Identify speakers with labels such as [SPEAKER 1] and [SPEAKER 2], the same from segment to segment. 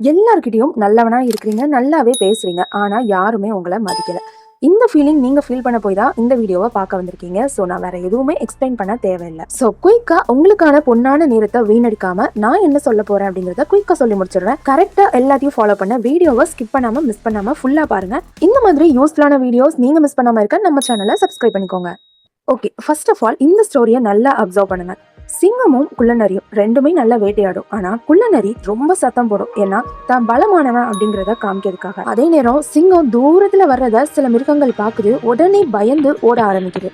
[SPEAKER 1] எல்லார்கிட்டயும் நல்லவனா இருக்கிறீங்க, நல்லாவே பேசுறீங்க. ஆனா யாருமே உங்கள மதிக்கல. இந்த ஃபீலிங் நீங்க ஃபீல் பண்ண போய் தான் இந்த வீடியோவ பார்க்க வந்திருக்கீங்க. ஸோ நான் வேற எதுவுமே எக்ஸ்பிளைன் பண்ண தேவையில்ல. ஸோ குயிக்கா உங்களுக்கான பொன்னான நேரத்தை வீணடிக்காம நான் என்ன சொல்ல போறேன் அப்படிங்கறத குயிக்கா சொல்லி முடிச்சிடுறேன். கரெக்டா எல்லாத்தையும் ஃபாலோ பண்ண வீடியோவை ஸ்கிப் பண்ணாம மிஸ் பண்ணாம ஃபுல்லா பாருங்க. இந்த மாதிரி யூஸ்ஃபுல்லான வீடியோஸ் நீங்க மிஸ் பண்ணாம இருக்க நம்ம சேனலை சப்ஸ்கிரைப் பண்ணிக்கோங்க. ஓகே, ஃபர்ஸ்ட் ஆஃப் ஆல் இந்த ஸ்டோரியை நல்லா அப்சர்வ் பண்ணுங்க. சிங்கமும் குள்ளநரியும் ரெண்டுமே நல்லா வேட்டையாடும். ஆனா குள்ளநரி ரொம்ப சத்தம் போடும், ஏன்னா தான் பலமானவன் அப்படிங்கறத காமிக்கிறதுக்காக. அதே நேரம் சிங்கம் தூரத்துல வர்றத சில மிருகங்கள் பாக்குது, உடனே பயந்து ஓட ஆரம்பிக்குது.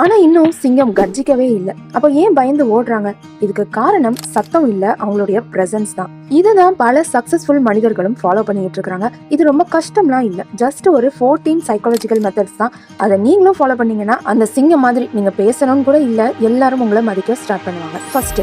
[SPEAKER 1] ஆனா இன்னும் சிங்கம் கர்ஜிக்கவே இல்லை. அப்போ ஏன் பயந்து ஓடுறாங்க? இதுக்கு காரணம் சத்தம் இல்ல, அவங்களுடைய பிரசன்ஸ் தான். இதுதான் பல சக்சஸ்ஃபுல் மனிதர்களும் ஃபாலோ பண்ணிட்டு இருக்காங்க. இது ரொம்ப கஷ்டம்லாம் இல்ல, ஜஸ்ட் ஒரு 14 சைக்காலஜிக்கல் மெத்தட்ஸ் தான். அதை நீங்களும் ஃபாலோ பண்ணீங்கன்னா அந்த சிங்கம் மாதிரி நீங்க பேசணும்னு கூட இல்ல, எல்லாரும் உங்களை மதிக்க ஸ்டார்ட் பண்ணுவாங்க. ஃபர்ஸ்ட்,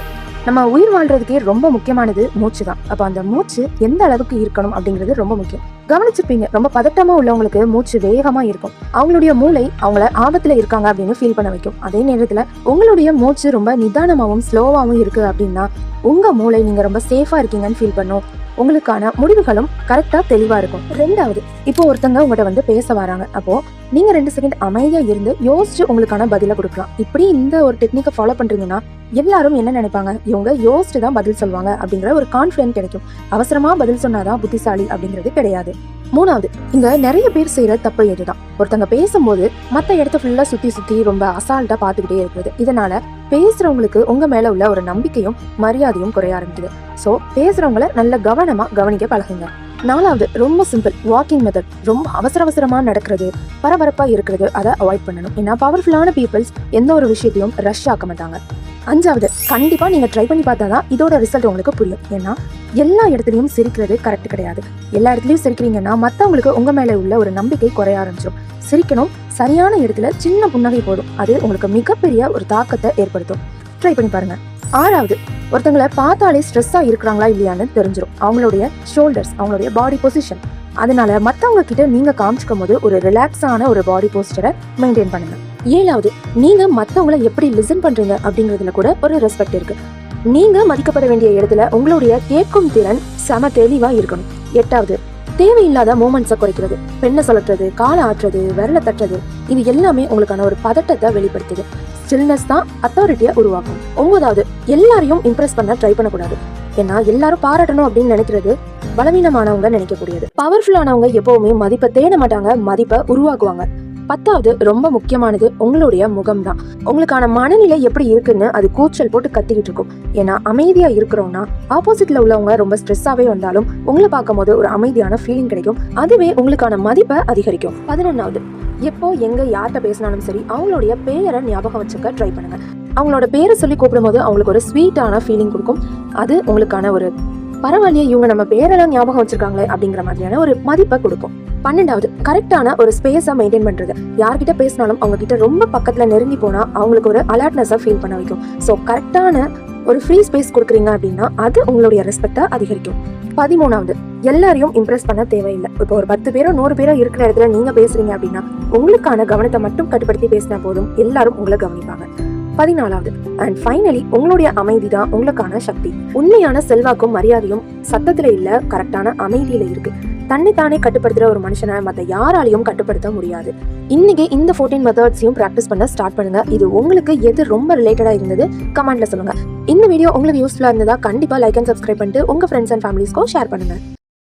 [SPEAKER 1] நம்ம உயிர் வாழ்றதுக்கே ரொம்ப முக்கியமானது மூச்சு தான். அப்போ அந்த மூச்சு எந்த அளவுக்கு இருக்கணும் அப்படிங்கிறது ரொம்ப முக்கியம். கவனிச்சிருப்பீங்க, ரொம்ப பதட்டமா உள்ளவங்களுக்கு மூச்சு வேகமா இருக்கும். அவங்களுடைய மூளை அவங்கள ஆபத்துல இருக்காங்க அப்படின்னு ஃபீல் பண்ண வைக்கும். அதே நேரத்துல உங்களுடைய மூச்சு ரொம்ப நிதானமாவும் ஸ்லோவாவும் இருக்கு அப்படின்னா உங்க மூளை நீங்க ரொம்ப சேஃபா இருக்கீங்கன்னு ஃபீல் பண்ணும். உங்களுக்கான முடிவுகளும் கரெக்டா தெளிவா இருக்கும். ரெண்டாவது, இப்போ ஒருத்தங்க உங்கள்கிட்ட வந்து பேச வராங்க. அப்போ நீங்க 2 செகண்ட் அமைதியா இருந்து யோசிச்சு உங்களுக்கான பதில கொடுக்கலாம். இப்படி இந்த ஒரு டெக்னிக்கை ஃபாலோ பண்றீங்கன்னா எல்லாரும் என்ன நினைப்பாங்க, இவங்க யோசிச்சு தான் பதில் சொல்லுவாங்க அப்படிங்கிற ஒரு கான்ஃபிடன்ஸ் கிடைக்கும். அவசரமா பதில் சொன்னாதான் புத்திசாலி அப்படிங்கிறது கிடையாது. மூணாவது, இங்க நிறைய பேர் செய்யற தப்பு எதுதான், ஒருத்தங்க பேசும்போது மத்த இடத்த ஃபுல்லா சுத்தி ரொம்ப அசால்ட்டா பாத்துக்கிட்டே இருக்குது. இதனால பேசுறவங்களுக்கு உங்க மேல உள்ள ஒரு நம்பிக்கையும் மரியாதையும் குறைய ஆரம்பிக்குது. சோ பேசுறவங்களை நல்ல கவனமா கவனிக்க பழகுங்க. நாலாவது, ரொம்ப சிம்பிள், வாக்கிங் மெத்தட். ரொம்ப அவசரமா நடக்கிறது, பரபரப்பா இருக்கிறது, அதை அவாய்ட் பண்ணணும். ஏன்னா பவர்ஃபுல்லான பீப்புள்ஸ் எந்த ஒரு விஷயத்தையும் ரஷ் ஆக்க மாட்டாங்க. அஞ்சாவது, கண்டிப்பா நீங்க ட்ரை பண்ணி பார்த்தாதான் இதோட ரிசல்ட் உங்களுக்கு புரியும். ஏன்னா எல்லா இடத்துலயும் சிரிக்கிறது கரெக்ட் கிடையாது. எல்லா இடத்துலயும் சிரிக்கிறீங்கன்னா மத்தவங்களுக்கு உங்க மேல உள்ள ஒரு நம்பிக்கை குறைய ஆரம்பிச்சிடும். சிரிக்கணும், சரியான இடத்துல சின்ன புன்னகை போதும், அது உங்களுக்கு மிகப்பெரிய ஒரு தாக்கத்தை ஏற்படுத்தும். ட்ரை பண்ணி பாருங்க. ஆறாவது, ஒருத்தங்களை பார்த்தாலே ஸ்ட்ரெஸ்ஸா இருக்கிறாங்களா இல்லையான்னு தெரிஞ்சிடும். அவங்களுடைய ஷோல்டர்ஸ், அவங்களுடைய பாடி பொசிஷன். அதனால மத்தவங்க கிட்ட நீங்க காமிச்சிக்கும் போது ஒரு ரிலாக்ஸான ஒரு பாடி போஸ்டரை மெயின்டைன் பண்ணுங்க. ஏழாவது, நீங்க மத்தவங்களை எப்படி லிசன் பண்றீங்க அப்படிங்கிறதுல கூட ஒரு ரெஸ்பெக்ட் இருக்கு. நீங்க மதிக்கப்பட வேண்டிய இடத்துல உங்களுடைய கேட்கும் திறன் செம தெளிவா இருக்கணும். எட்டாவது, தேவையில்லாத மூமெண்ட்ஸை குறைக்கிறது. பெண்ணை சொல்லட்டுறது, காலை ஆட்டுறது, விரல தட்டுறது, இது எல்லாமே உங்களுக்கான ஒரு பதட்டத்தை வெளிப்படுத்துது. ஸ்டில்னஸ் தான் அத்தாரிட்டியை உருவாக்கும். ஒன்பதாவது, எல்லாரையும் இம்ப்ரெஸ் பண்ண ட்ரை பண்ணக்கூடாது. ஏன்னா எல்லாரும் பாராட்டணும் அப்படின்னு நினைக்கிறது பலவீனமானவங்க நினைக்கக்கூடியது. பவர்ஃபுல்லானவங்க எப்பவுமே மதிப்பை தேட மாட்டாங்க, மதிப்பை உருவாக்குவாங்க. பத்தாவது, ரொம்ப முக்கியமானது உங்களுடைய முகம் தான். உங்களுக்கான மனநிலை எப்படி இருக்குன்னு அது கூச்சல் போட்டு கத்திக்கிட்டு இருக்கும். ஏன்னா அமைதியா இருக்கிறோம்னா ஆப்போசிட்ல உள்ளவங்க ரொம்ப ஸ்ட்ரெஸ்ஸாவே வந்தாலும் உங்களை பார்க்கும் போது ஒரு அமைதியான ஃபீலிங் கிடைக்கும். அதுவே உங்களுக்கான மதிப்பை அதிகரிக்கும். 11வது, எப்போ எங்க யார்கிட்ட பேசினாலும் சரி அவங்களுடைய பேரை ஞாபகம் வச்சுக்க ட்ரை பண்ணுங்க. அவங்களோட பேரை சொல்லி கூப்பிடும்போது அவங்களுக்கு ஒரு ஸ்வீட்டான ஃபீலிங் கொடுக்கும். அது உங்களுக்கான ஒரு பரவாயில்லையே, இவங்க நம்ம பேரெல்லாம் ஞாபகம் வச்சிருக்காங்களே அப்படிங்கிற மாதிரியான ஒரு மதிப்பை கொடுக்கும். 12வது, கரெக்டான ஒரு ஸ்பேஸை மெயின்டைன் பண்றது. யார்கிட்ட பேசினாலும் அவங்க கிட்ட ரொம்ப பக்கத்துல நெருங்கி போனா அவங்களுக்கு ஒரு அலர்ட்னஸை ஃபீல் பண்ண வைக்கும். ஸோ கரெக்டான ஒரு ஃப்ரீ ஸ்பேஸ் கொடுக்குறீங்க அப்படின்னா அது உங்களுடைய ரெஸ்பெக்டை அதிகரிக்கும். 13வது, எல்லாரையும் இம்ப்ரெஸ் பண்ண தேவையில்லை. இப்போ ஒரு 10 பேரோ 100 பேரோ இருக்கிற இடத்துல நீங்க பேசுறீங்க அப்படின்னா உங்களுக்கான கவனத்தை மட்டும் கட்டுப்படுத்தி பேசினா போதும், எல்லாரும் உங்களை கவனிப்பாங்க. 14வது அண்ட் ஃபைனலி, உங்களுடைய அமைதி தான் உங்களுக்கான சக்தி. உண்மையான செல்வாக்கும் மரியாதையும் சத்தத்துல இல்ல, கரெக்டான அமைதியில இருக்கு. தன்னைத்தானே கட்டுப்படுத்துற ஒரு மனுஷனை மத்த யாராலையும் கட்டுப்படுத்த முடியாது. இன்னைக்கு இந்த 14 மெத்தட்ஸையும் பிராக்டிஸ் பண்ண ஸ்டார்ட் பண்ணுங்க. இது உங்களுக்கு எது ரொம்ப ரிலேட்டடா இருந்தது கமெண்ட்ல சொல்லுங்க. இந்த வீடியோ உங்களுக்கு யூஸ்ஃபுல்லா இருந்ததா கண்டிப்பா லைக் அண்ட் சப்ஸ்கிரைப் பண்ணிட்டு உங்க ஃப்ரெண்ட்ஸ் அண்ட் ஃபேமிலிஸ்க்கும் ஷேர் பண்ணுங்க.